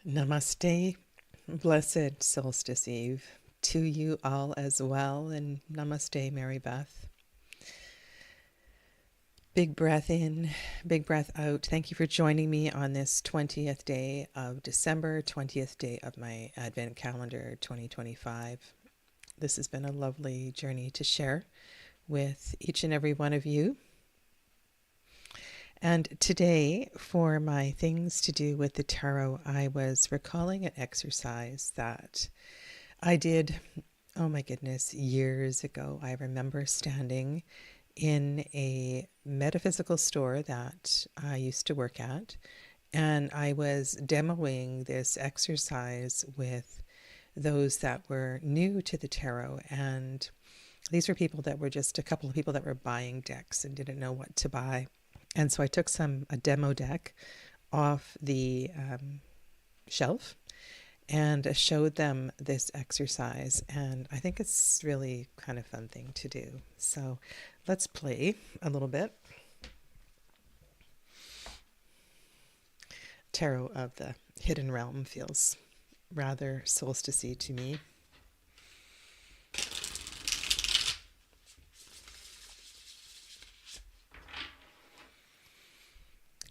Namaste, blessed solstice eve to you all as well, and namaste, Mary Beth. Big breath in, big breath out. Thank you for joining me on this 20th day of December, 20th day of my Advent calendar 2025. This has been a lovely journey to share with each and every one of you. And today, for my things to do with the tarot, I was recalling an exercise that I did, oh my goodness, years ago. I remember standing in a metaphysical store that I used to work at, and I was demoing this exercise with those that were new to the tarot. And these were people that were just a couple of people that were buying decks and didn't know what to buy. And so I took a demo deck off the shelf and showed them this exercise. And I think it's really kind of fun thing to do. So let's play a little bit. Tarot of the Hidden Realm feels rather solsticey to me.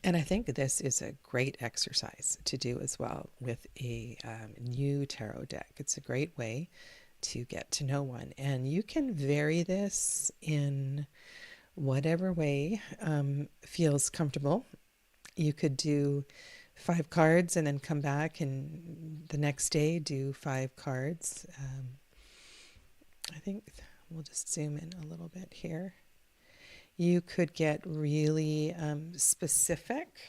And I think this is a great exercise to do as well with a new tarot deck. It's a great way to get to know one. And you can vary this in whatever way feels comfortable. You could do 5 cards and then come back and the next day do 5 cards. I think we'll just zoom in a little bit here. You could get really specific.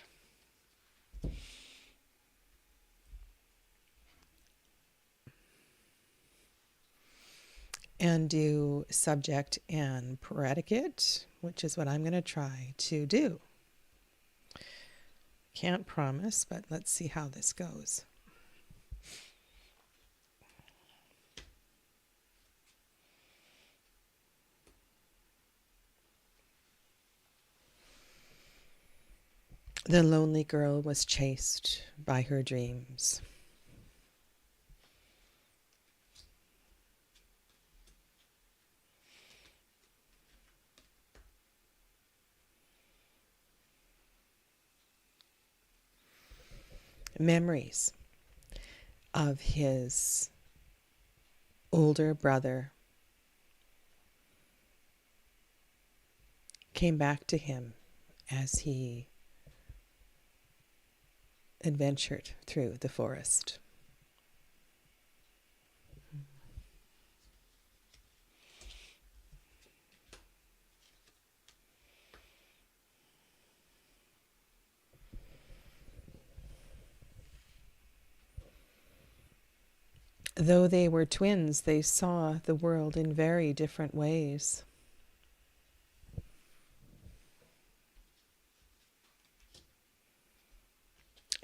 And do subject and predicate, which is what I'm going to try to do. Can't promise, but let's see how this goes. The lonely girl was chased by her dreams. Memories of his older brother came back to him as he adventured through the forest. Though they were twins, they saw the world in very different ways.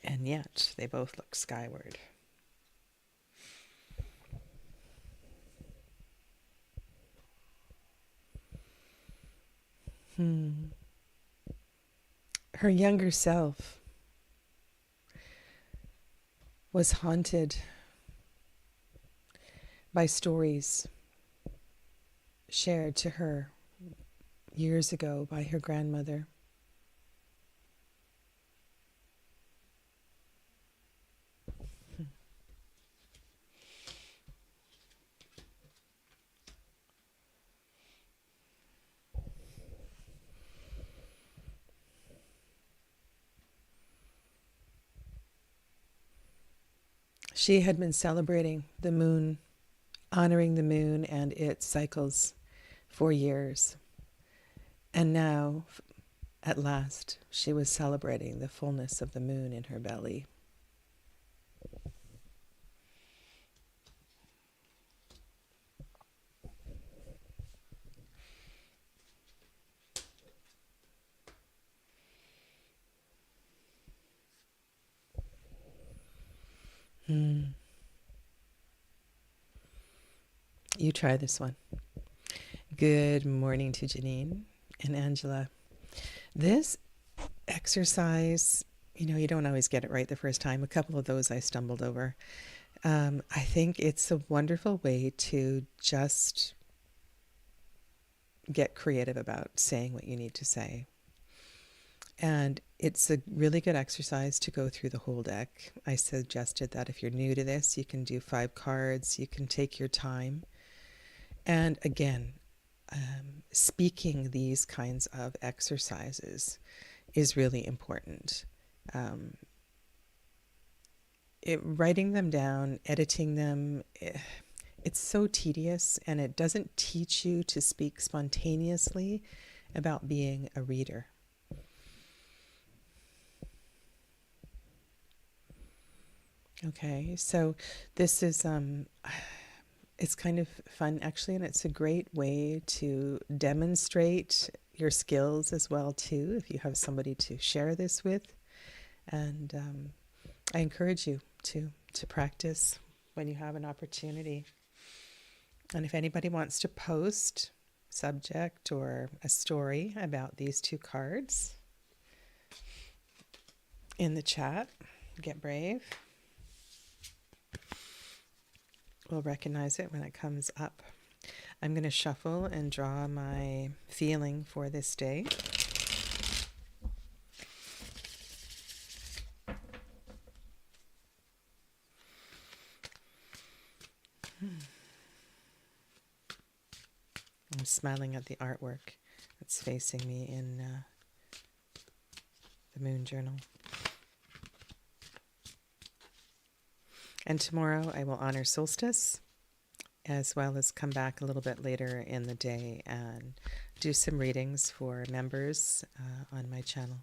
And yet they both look skyward. Her younger self was haunted by stories shared to her years ago by her grandmother. She had been celebrating the moon, honoring the moon and its cycles for years. And now, at last, she was celebrating the fullness of the moon in her belly. You try this one. Good morning to Janine and Angela. This exercise You don't always get it right the first time. A couple of those I stumbled over. I think it's a wonderful way to just get creative about saying what you need to say. And it's a really good exercise to go through the whole deck. I suggested that if you're new to this, you can do 5 cards, you can take your time. And again, speaking these kinds of exercises is really important. Writing them down, editing them, it's so tedious, and it doesn't teach you to speak spontaneously about being a reader. Okay, so this is it's kind of fun actually, and it's a great way to demonstrate your skills as well too, if you have somebody to share this with. And I encourage you to practice when you have an opportunity. And if anybody wants to post subject or a story about these 2 cards in the chat, get brave. We'll recognize it when it comes up. I'm going to shuffle and draw my feeling for this day. I'm smiling at the artwork that's facing me in the Moon Journal. And tomorrow I will honor solstice, as well as come back a little bit later in the day and do some readings for members on my channel.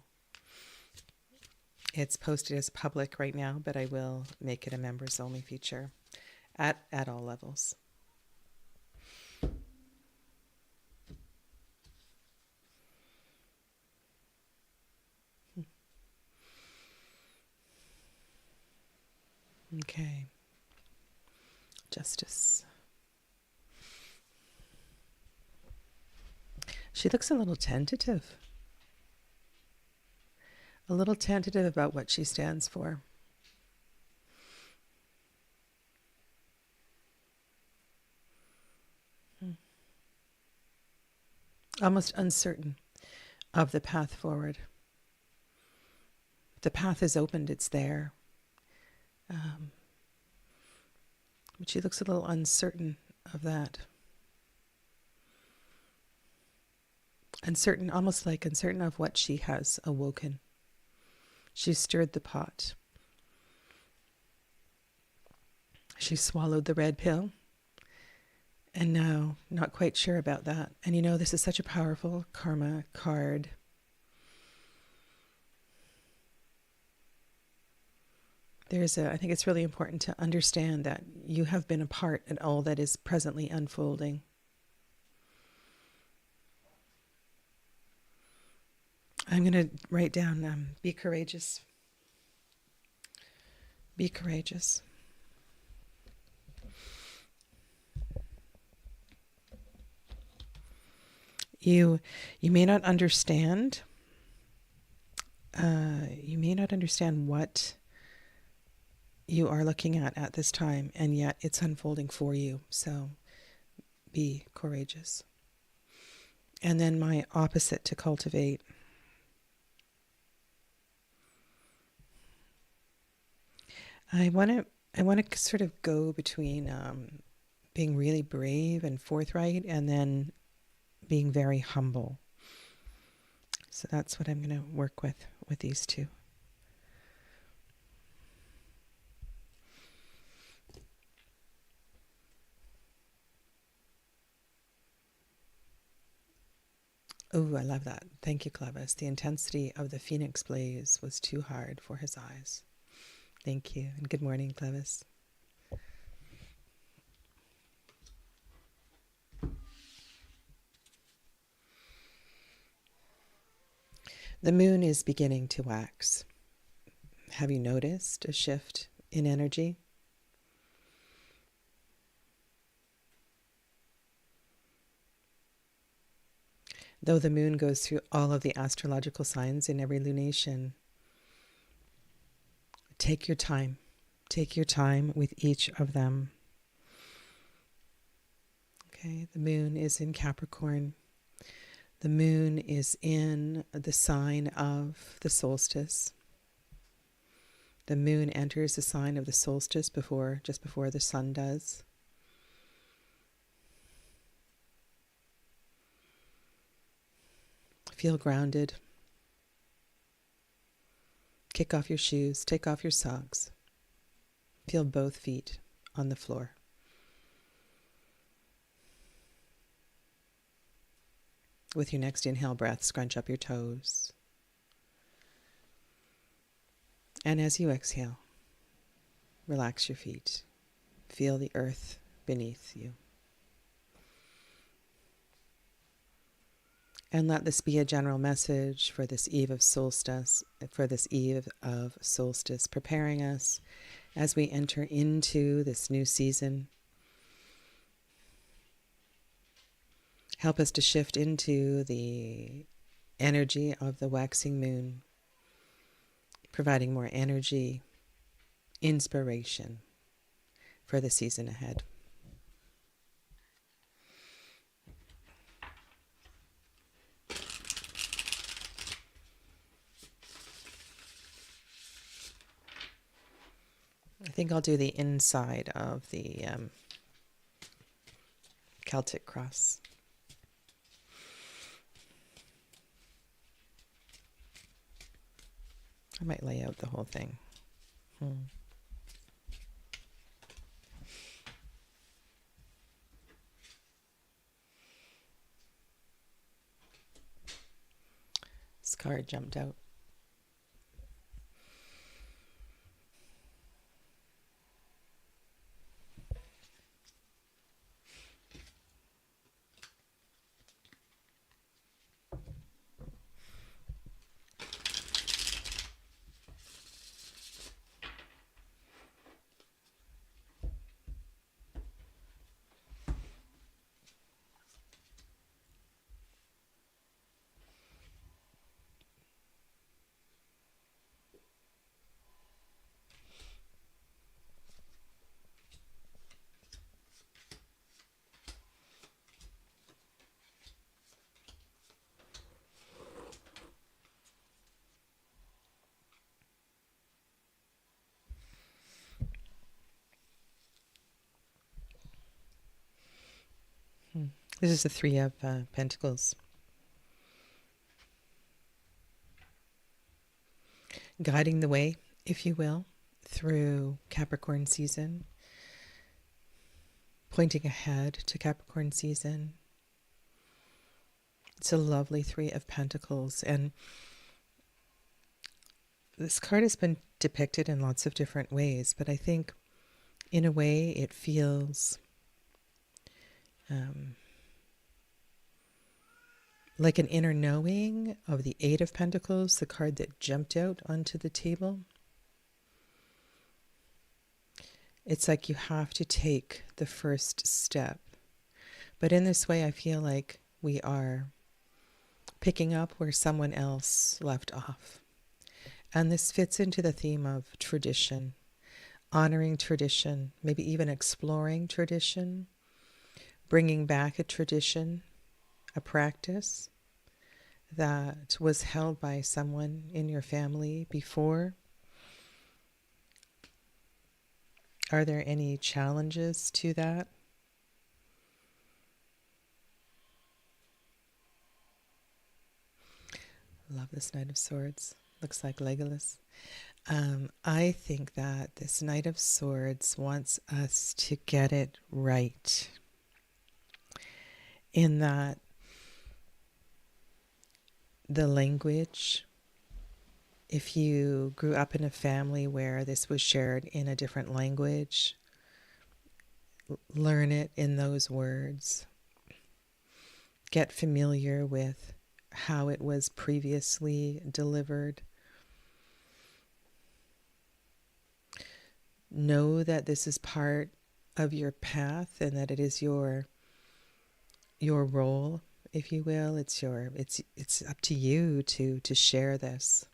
It's posted as public right now, but I will make it a members only feature at all levels. Okay. Justice. She looks a little tentative. A little tentative about what she stands for. Almost uncertain of the path forward. The path is opened, it's there. But she looks a little uncertain of that. Uncertain, almost like uncertain of what she has awoken. She stirred the pot. She swallowed the red pill. And now, not quite sure about that. And this is such a powerful karma card. I think it's really important to understand that you have been a part in all that is presently unfolding. I'm going to write down, be courageous. Be courageous. You may not understand. You may not understand what you are looking at this time, and yet it's unfolding for you. So be courageous. And then my opposite to cultivate. I want to sort of go between being really brave and forthright, and then being very humble. So that's what I'm going to work with these 2. Oh, I love that. Thank you, Clevis. The intensity of the phoenix blaze was too hard for his eyes. Thank you. And good morning, Clevis. The moon is beginning to wax. Have you noticed a shift in energy? Though the moon goes through all of the astrological signs in every lunation, take your time. Take your time with each of them. Okay, the moon is in Capricorn. The moon is in the sign of the solstice. The moon enters the sign of the solstice just before the sun does. Feel grounded. Kick off your shoes, take off your socks. Feel both feet on the floor. With your next inhale breath, scrunch up your toes. And as you exhale, relax your feet. Feel the earth beneath you. And let this be a general message for this eve of solstice, preparing us as we enter into this new season. Help us to shift into the energy of the waxing moon, providing more energy, inspiration for the season ahead. I think I'll do the inside of the Celtic cross. I might lay out the whole thing. This card jumped out. This is the Three of Pentacles. Guiding the way, if you will, through Capricorn season. Pointing ahead to Capricorn season. It's a lovely Three of Pentacles. And this card has been depicted in lots of different ways, but I think in a way it feels like an inner knowing of the Eight of Pentacles, the card that jumped out onto the table. It's like you have to take the first step. But in this way, I feel like we are picking up where someone else left off. And this fits into the theme of tradition, honoring tradition, maybe even exploring tradition, bringing back a tradition, a practice that was held by someone in your family before. Are there any challenges to that? Love this Knight of Swords. Looks like Legolas. I think that this Knight of Swords wants us to get it right. In that the language, if you grew up in a family where this was shared in a different language, learn it in those words. Get familiar with how it was previously delivered. Know that this is part of your path and that it is your role, if you will. It's up to you to share this.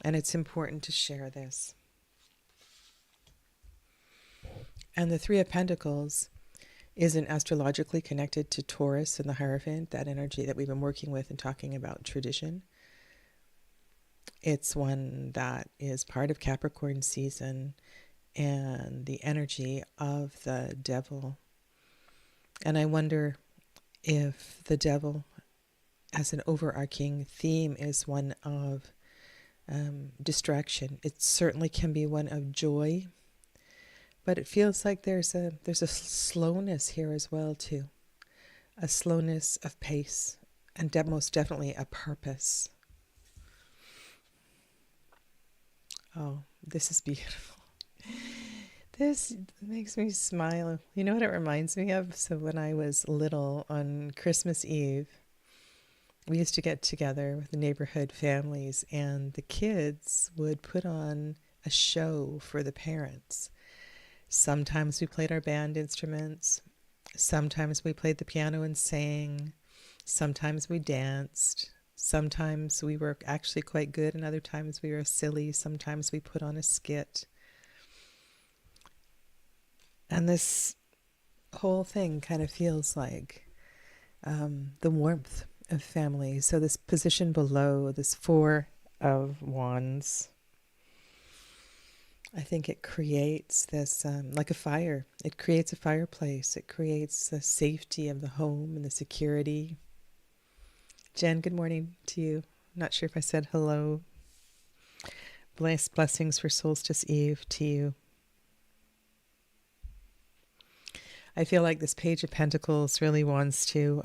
And it's important to share this. And the Three of Pentacles isn't astrologically connected to Taurus and the Hierophant, that energy that we've been working with and talking about tradition. It's one that is part of Capricorn season and the energy of the devil. And I wonder if the devil, as an overarching theme, is one of distraction. It certainly can be one of joy, but it feels like there's a slowness here as well too, a slowness of pace, and most definitely a purpose. Oh, this is beautiful. This makes me smile. You know what it reminds me of? So when I was little, on Christmas Eve, we used to get together with the neighborhood families, and the kids would put on a show for the parents. Sometimes we played our band instruments. Sometimes we played the piano and sang. Sometimes we danced. Sometimes we were actually quite good, and other times we were silly. Sometimes we put on a skit. And this whole thing kind of feels like the warmth of family. So this position below, this Four of Wands, I think it creates this, like a fire. It creates a fireplace. It creates the safety of the home and the security. Jen, good morning to you. Not sure if I said hello. Blessings for Solstice Eve to you. I feel like this Page of Pentacles really wants to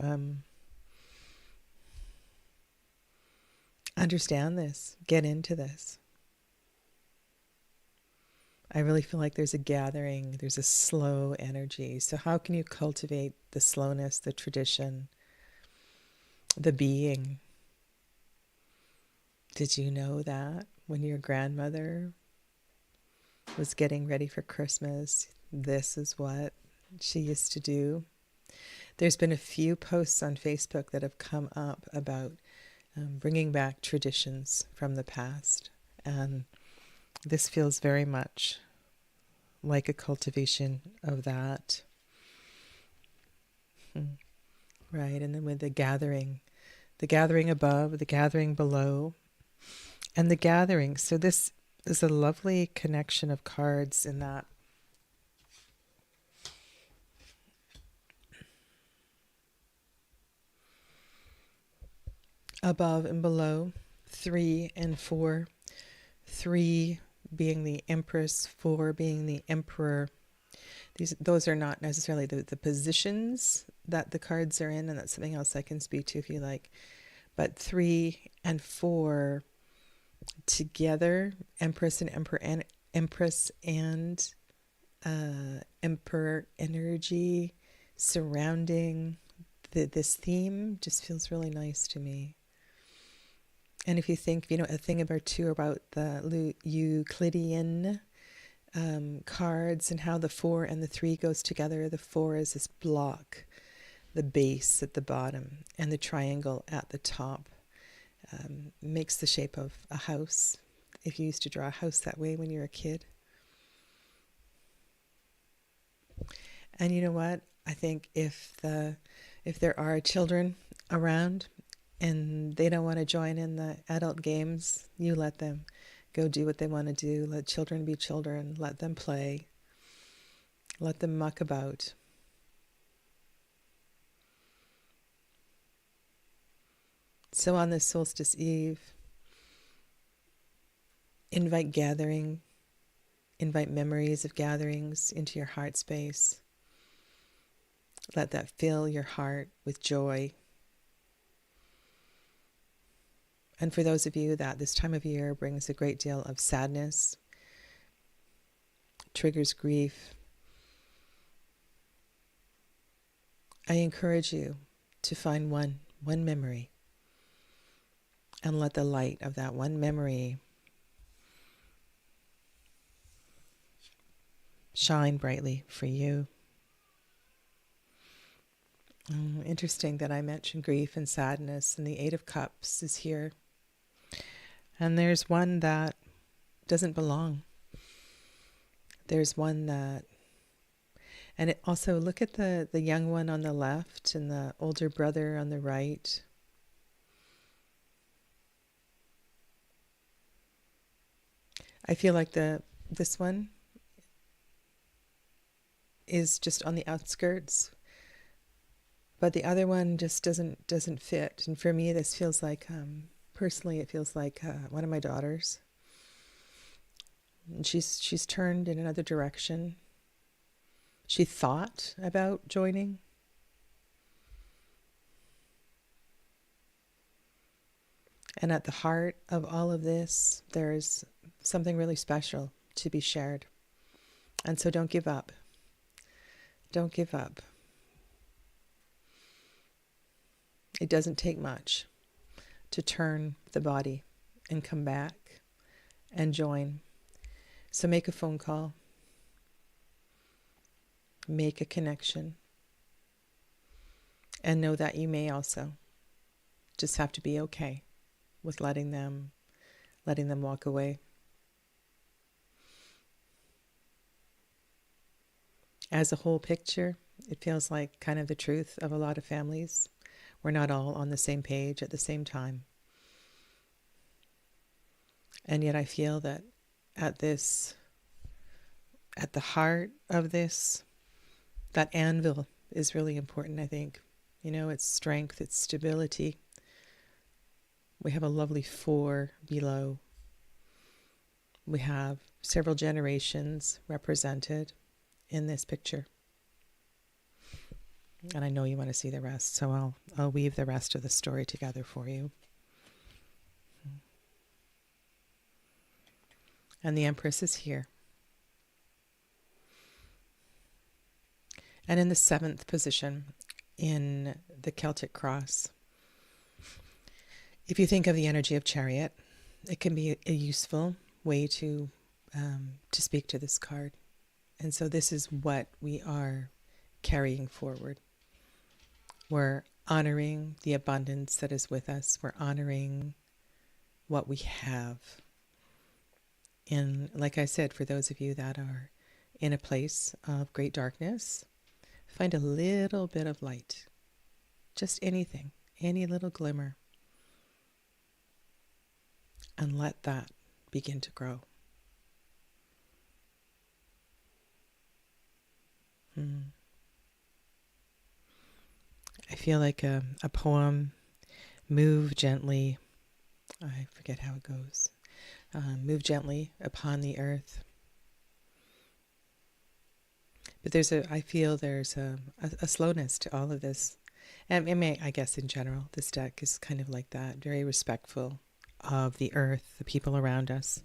understand this, get into this. I really feel like there's a gathering, there's a slow energy. So how can you cultivate the slowness, the tradition, the being? Did you know that when your grandmother was getting ready for Christmas, this is what she used to do? There's been a few posts on Facebook that have come up about bringing back traditions from the past. And this feels very much like a cultivation of that. Right, and then with the gathering above, the gathering below, and the gathering. So this is a lovely connection of cards in that above and below, 3 and 4, 3 being the Empress, 4 being the Emperor. Those are not necessarily the positions that the cards are in, and that's something else I can speak to if you like. But 3 and 4 together, Empress and Emperor, and Empress and Emperor energy surrounding this theme just feels really nice to me. And if you think, a thing about the Euclidean cards and how the 4 and the 3 goes together, the 4 is this block, the base at the bottom, and the triangle at the top makes the shape of a house. If you used to draw a house that way when you were a kid. And you know what? I think if there are children around and they don't want to join in the adult games, you let them go do what they want to do. Let children be children. Let them play. Let them muck about. So on this solstice eve, invite gathering, invite memories of gatherings into your heart space. Let that fill your heart with joy. And for those of you that this time of year brings a great deal of sadness, triggers grief, I encourage you to find one memory and let the light of that one memory shine brightly for you. Interesting that I mentioned grief and sadness, and the 8 of Cups is here. And there's one that doesn't belong. There's one that And it also, look at the young one on the left and the older brother on the right. I feel like this one is just on the outskirts, but the other one just doesn't fit. And for me, this feels like, personally, it feels like one of my daughters. And she's turned in another direction. She thought about joining. And at the heart of all of this, there's something really special to be shared. And so don't give up. Don't give up. It doesn't take much to turn the body and come back and join. So make a phone call. Make a connection. And know that you may also just have to be okay with letting them walk away. As a whole picture, it feels like kind of the truth of a lot of families. We're not all on the same page at the same time. And yet I feel that at the heart of this, that anvil is really important, I think. You know, it's strength, it's stability. We have a lovely 4 below. We have several generations represented in this picture. And I know you want to see the rest, so I'll weave the rest of the story together for you. And the Empress is here. And in the 7th position in the Celtic cross, if you think of the energy of Chariot, it can be a useful way to speak to this card. And so this is what we are carrying forward. We're honoring the abundance that is with us. We're honoring what we have. And like I said, for those of you that are in a place of great darkness, find a little bit of light. Just anything, any little glimmer. And let that begin to grow. I feel like a poem, move gently. I forget how it goes. Move gently upon the earth. But I feel there's a slowness to all of this. And I guess in general, this deck is kind of like that, very respectful of the earth, the people around us.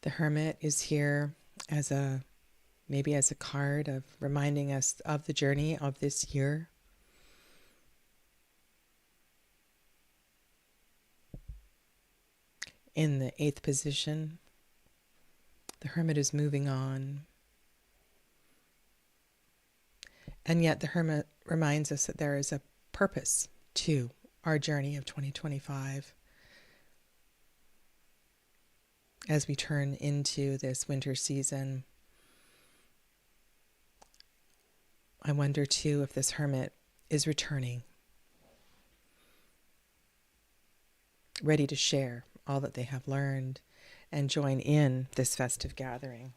The Hermit is here maybe as a card of reminding us of the journey of this year. In the 8th position, the Hermit is moving on. And yet the Hermit reminds us that there is a purpose to our journey of 2025. As we turn into this winter season, I wonder too if this Hermit is returning, ready to share all that they have learned and join in this festive gathering.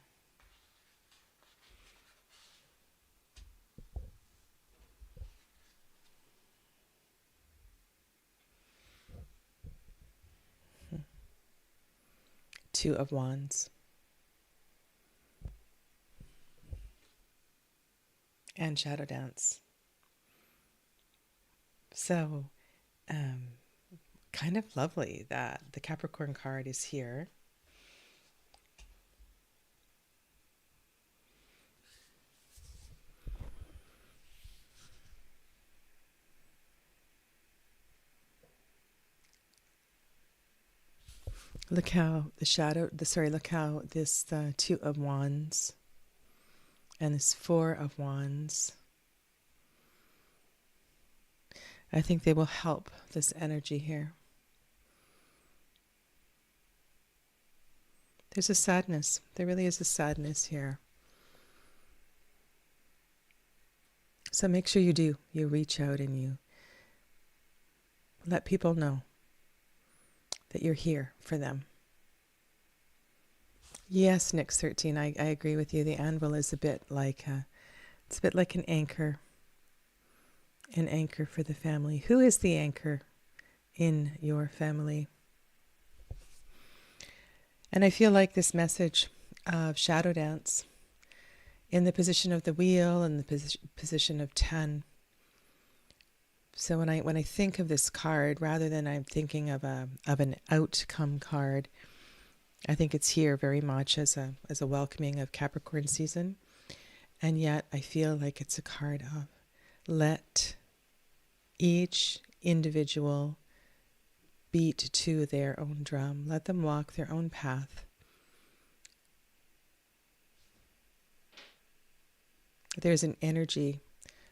Two of Wands. And Shadow Dance. So, kind of lovely that the Capricorn card is here. Look how look how this Two of Wands and this Four of Wands, I think they will help this energy here. There's a sadness. There really is a sadness here. So make sure you do. You reach out and you let people know that you're here for them. Yes, Nick 13, I agree with you. The anvil is a bit like an anchor for the family. Who is the anchor in your family? And I feel like this message of shadow dance in the position of the wheel and the position of 10. So when I think of this card, rather than I'm thinking of an outcome card, I think it's here very much as a welcoming of Capricorn season. And yet I feel like it's a card of let each individual beat to their own drum. Let them walk their own path. There's an energy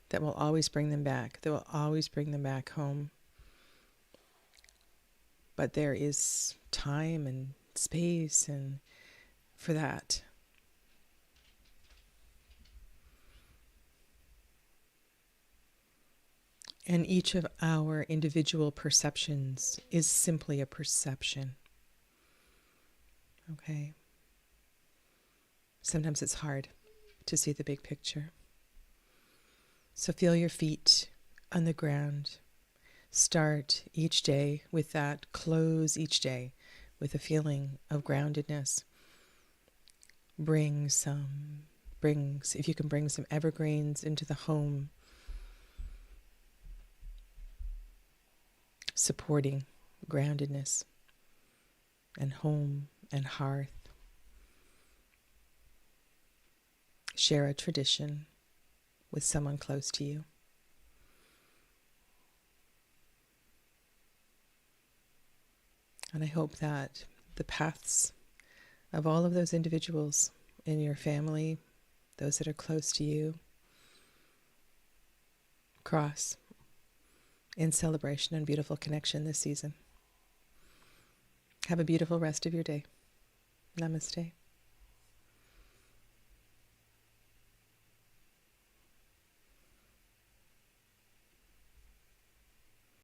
that will always bring them back. That will always bring them back home. But there is time and space and for that. And each of our individual perceptions is simply a perception. Okay? Sometimes it's hard to see the big picture. So feel your feet on the ground. Start each day with that. Close each day with a feeling of groundedness. If you can bring some evergreens into the home, supporting groundedness and home and hearth. Share a tradition with someone close to you. And I hope that the paths of all of those individuals in your family, those that are close to you, cross in celebration and beautiful connection this season. Have a beautiful rest of your day. Namaste.